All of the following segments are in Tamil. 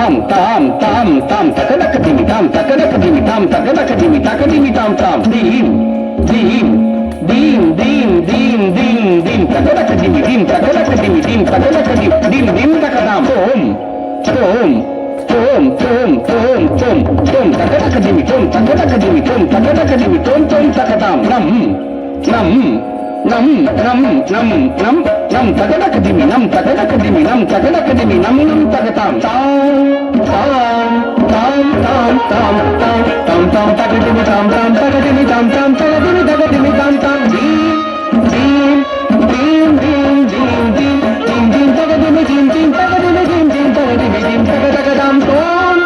tam tam tam takadakadimi tam takadakadimi tam takadakadimi takadimi tam tam dim dim dim dim dim dim dim takadakadimi dim takadakadimi dim takadakadimi dim dim takadam tom tom tom tom tom tom tom takadakadimi tom takadakadimi tom takadakadimi tom tom takadam nam nam nam nam nam nam nam takadakadimi nam takadakadimi nam takadakadimi nam nam takadam tam tam tam tam tam tam tam tam takadimi tam tam takadimi tam tam takadimi takadimi tam tam dim dim dim dim dim dim dim dim takadimi dim dim takadimi dim dim takadimi dim takadakadam tom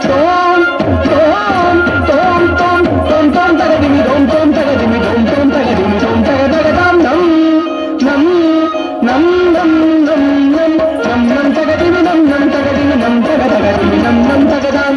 tom tom tom tom tom tom takadimi tom tom takadimi tom tom takadimi tom takadakadam nam nam nam nam nam nam nam nam takadimi nam nam takadimi nam takadakadimi nam nam takadam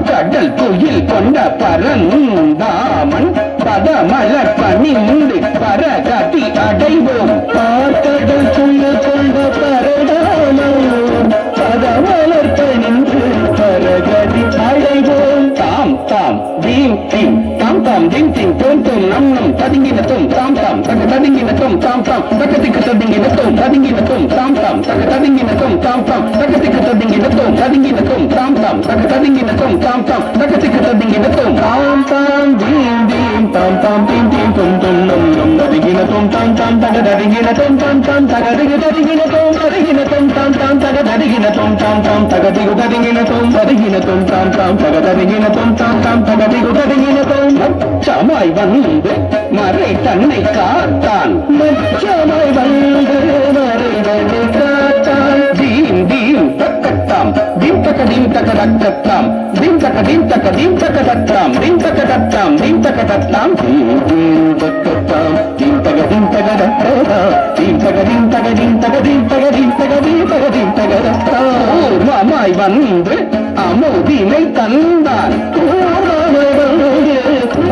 கடல் கோயில் கொண்ட பரந்தாமன் பதமலர் பணிந்து பரகதி அடைவோம் பாட்டடல் சொல்ல கொண்ட பரதாமன் பதமலர் பணிந்து பரகதி அடைவோம் தாம் தாம் தீம் தீம் தாம் தாம் தீம் தீம் தோம் தோம் நம் நம் ததுங்கின தோம் தாம் தாம் தக ததுங்கின தோம் தாம் தாம் தகதிக்கு ததுங்கின தோம் ததுங்கின தோம் தாம் தாம் தக ததுங்கின தோம் தாம் தாம் தகதிக்கு ததுங்கின தோம் ததுங்கின தோம் தாம் தாம் தக ததுங்கின தோம் தாம் தாம் தகதிக்கு ததுங்கின தோம் தாம் தாம் தீம் தீம் தாம் தாம் தீம் தீம் தோம் தோம் நம் நம் ததுங்கின தோம் தாம் தாம் தக ததுங்கின தோம் தாம் தாம் தகதிக்கு ததுங்கின தோம் ததுங்கின தோம் தாம் தாம் தக ததுங்கின தோம் தாம் தாம் தகதிக்கு ததுங்கின தோம் ததுங்கின தோம் தாம் தாம் தக ததுங்கின தோம் தாம் தாம் தகதிக்கு ததுங்கின தோம் மச்சமாய் வந்து மறை தன்னை காத்தான் மச்சமாய் வந்து மறை தன்னை காத்தான் தீம் தீம் தக்கத்தாம் தீம் தக்க தீம் தக்க தக்கத்தாம் தீம் தக்க தீம் தக்க தீம் தக்க தத்தாம் தீம் தக்க தத்தாம் தீம் தக்க தத்தாம் தீம் தீம் தக்கத்தாம் தீம் தக்க தீம் தக்க தத்தாம் தீம் தக்க தீம் தக்க தீம் தக்க தீம் தக்க தீம் தக்க தீம் தக்க தீம் தக்க தத்தாம் ஊர்வமாய் வந்து அமுதினை தந்தான் ஊர்வமாய் வந்து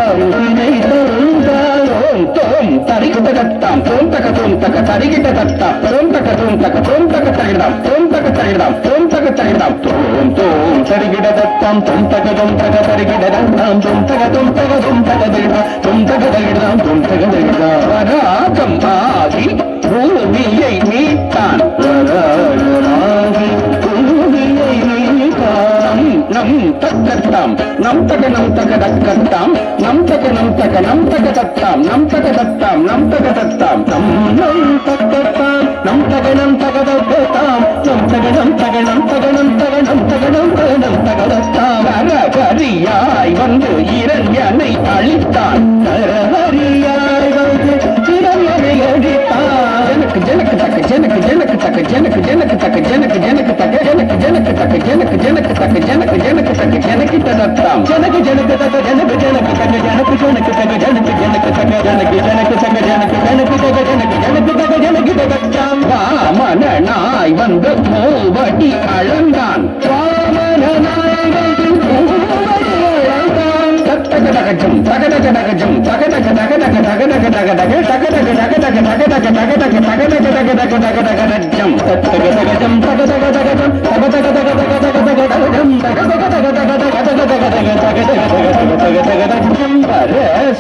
அமுதினை தந்தான் ஓம் தோம் தரிகிட்ட தத்தாம் தோம் தக்க தோம் தக்க தரிகிட்ட தத்தாம் தோம் தக்க தோம் தக்க தோம் தக்க தரிகிடாம் தோம் தக்க தரிகிடாம் தோம் தக்க தரிகிடாம் தோம் தோம் தரிகிட தத்தாம் தோம் தக்க தரிகிட தத்தாம் தோம் தக்க தோம் தக்க தரிகிடாம் தோம் தக்க தரிகிடாம் தோம் தக்க தரிகிடாம் வராகம் ஆகி பூமியை மீட்டான் வராகமாகி பூமியை மீட்டான் நம் தக்கத்தாம் நம் தக்க தக்கத்தாம் நம் தக்க தத்தாம் நம் தக்க தத்தாம் நம் தக்க தத்தாம் நம் நம் தக்கத்தாம் நம் தக்க தத்தாம் நம் தக்க தத்தாம் நரஹரியாய் வந்து இரண்யனை அழித்தான் நரஹரியாய் வந்து இரண்யனை அழித்தான் ஜனக்கு தக்க ஜனக்கு ஜனக்கு தக்க ஜனக்கு ஜனக்கு தக்க ஜனக்கு ஜனக்கு தக்க ஜனக்கு ஜனக்கு தக்க ஜனக்கு ஜனக்கு தக்க ஜனக்கு ஜனக்கு தக்க ஜனக்கு தத்தாம் ஜனக்கு ஜனக்கு தக்க ஜனக்கு ஜனக்கு தக்க ஜனக்கு ஜனக்கு தக்க ஜனக்கு ஜனக்கு தக்க ஜனக்கு ஜனக்கு தக்க ஜனக்கு ஜனக்கு தக்க ஜனக்கு ஜனக்கு தக்க ஜனக்கு தத்தாம் வாமனாய் வந்து மூவடி அளந்தான் வாமனாய் வந்து மூவடி அளந்தான் தகடகஜம் தகடகஜம் தகடகடகடக தகடகடக தகடகடகடக தகடகடகடக தகடகடகடக தகடகடகஜம் தகடகஜம் தகடகடகஜம் தகடகடகடகஜம் தகடகடகடகஜம்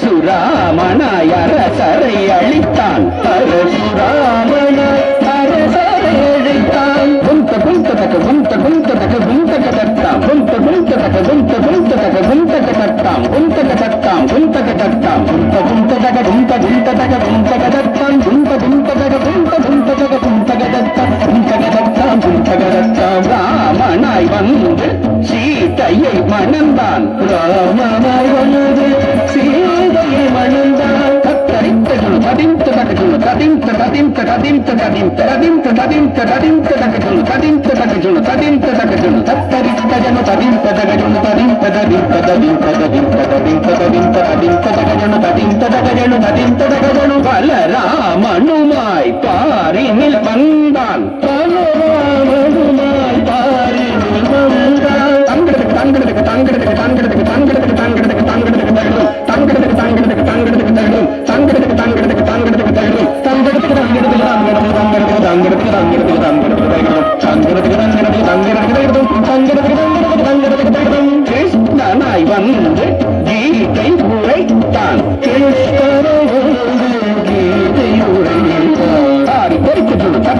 பரசுராமனாய் அரசரை அழித்தான் பரசுராமனாய் அரசரை அழித்தான் குந்த குந்த தக குந்த குந்த தக குந்தக தத்தாம் குந்த குந்த தக குந்த குந்த தக குந்தக தத்தாம் குந்தக தத்தாம் குந்தக தத்தாம் குந்த குந்த தக குந்த குந்த தக குந்தக தத்தாம் குந்த குந்த தக குந்த குந்த தக குந்தக தத்தாம் குந்தக தத்தாம் குந்தக தத்தாம் ராமனாய் வந்து சீதையை மணந்தான் ராமனாய் வந்து சீதையை மணந்தான் தத்தரித்தகுணு ததிந்த தகஜுணு ததிந்த ததிந்த ததிந்த ததிந்த ததிந்த ததிந்த ததிந்த தகஜுணு ததிந்த தகஜுணு ததிந்த தகஜுணு தத்தரித்தஜனு ததிந்த தகஜுணு ததிந்த ததிந்த ததிந்த ததிந்த ததிந்த ததிந்த ததிந்த தகஜுணு ததிந்த தகஜுணு ததிந்த தகஜுணு பலராமனுமாய் பாரினில் வந்தான் பலராமனுமாய் பாரினில் வந்தான் தங்கடத்துக்கு தங்கடத்துக்கு தங்கடத்துக்கு தங்கடத்துக்கு தங்கடத்துக்கு தங்கடத்துக்கு தங்கடத்துக்கு தகடும் தங்கடத்துக்கு தங்கடத்துக்கு தங்கடத்துக்கு தகடும் தங்கடத்துக்கு தங்கடத்துக்கு தங்கடத்துக்கு தகடும் தங்கடத்துக்கு தங்கடத்துக்கு தங்கடத்துக்கு தங்கடத்துக்கு தங்கடத்துக்கு தங்கடத்துக்கு தங்கடத்துக்கு தகடும் தங்கடத்துக்கு தங்கடத்துக்கு தங்கடத்துக்கு தங்கடத்துக்கு தங்கடத்துக்கு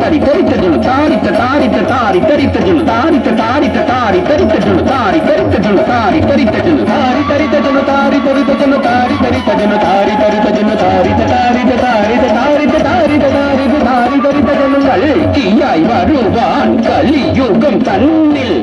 தரி தரித்த ஜுனு தாரித்த தாரித்த தாரி தரித்த ஜுனு தாரித்த தாரித்த தாரி தரித்த ஜுனு தாரி தரித்த ஜுனு தாரி தரித்த ஜுனு தாரி தரித்த ஜுனு தாரி தரித்த ஜுனு தாரி தரித்த ஜுனு தாரி தரித்த ஜுனு தாரித்த தாரித்த தாரித்த தாரித்த தாரித்த தாரித்த தாரி தரித்த ஜுனுங்கள் கீயாய் வருவான் கலியுகம் தன்னில்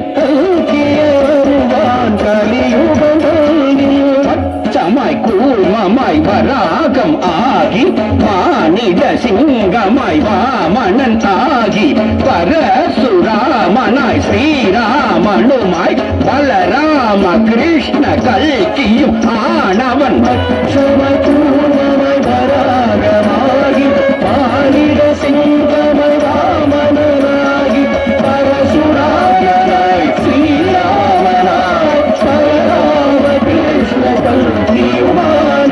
வருவான் கலியுகம் தன்னில் பச்சமாய் கூர்மமாய் வராகம் ஆகி மானிட சிங்கமாய் வாமனன் ஆகி பரசுராமனாய் ஸ்ரீராமனுமாய் பலராம கிருஷ்ண கல்கியும் ஆனவன் பச்சமாய் கூர்மமாய் வராகமாகி மானிட சிங்கமாய் வாமனனாகி பரசுராமனாய் ஸ்ரீராமனாய் பலராம கிருஷ்ண கல்கியுமானவன்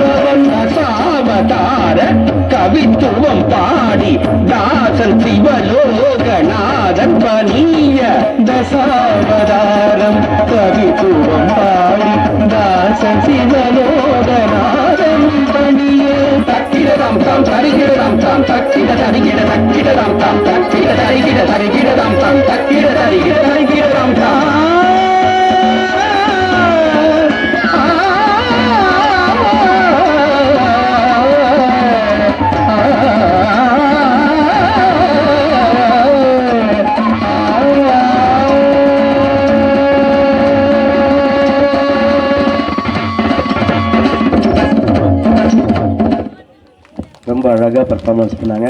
அசாவதார கவித்துவம் பாடி தாசன் சிவலோகநாதன் பணிய தசாவதாரம் கவித்துவம் பாடி தாசன் சிவலோகநாதன் பணிய தக்கிடதாம் தாம் தரிகிடதாம் தாம் தக்கிட தரிகிட தக்கிடதாம் தாம் தக்கிட தரிகிட தரிகிடதாம் தாம் தக்கிட தரிகிட தரிகிடதாம் தாம் ரொம்ப அழகாக பர்ஃபார்மன்ஸ் பண்ணாங்க.